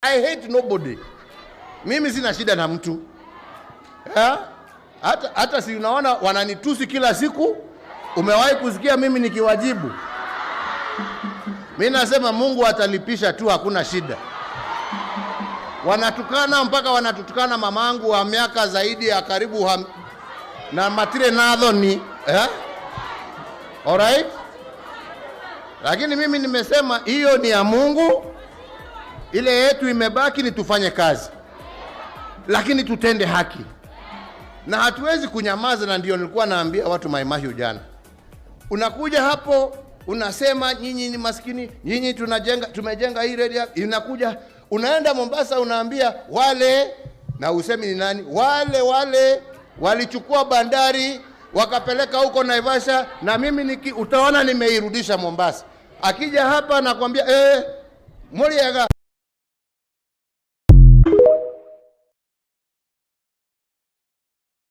I hate nobody. Mimi sina shida na mtu. Hata si unaona wananitusi kila siku. Umewahi kusikia mimi nikiwajibu? Mimi nasema Mungu atalipisha tu, hakuna shida. Wanatukana mpaka wanatutukana mamangu wa miaka zaidi ya karibu na matire nadho ni alright? Lakini mimi nimesema hiyo ni ya Mungu. Ile yetu imebaki ni tufanye kazi, lakini tutende haki na hatuwezi kunyamaza. Na ndio nilikuwa naambia watu Mai Mahiu jana, unakuja hapo unasema nyinyi ni maskini, nyinyi tumejenga hii radio. Inakuja unaenda Mombasa unaambia wale, na usemi ni nani wale walichukua bandari wakapeleka huko Naivasha, na mimi utaona nimeirudisha Mombasa. Akija hapa nakwambia Muriega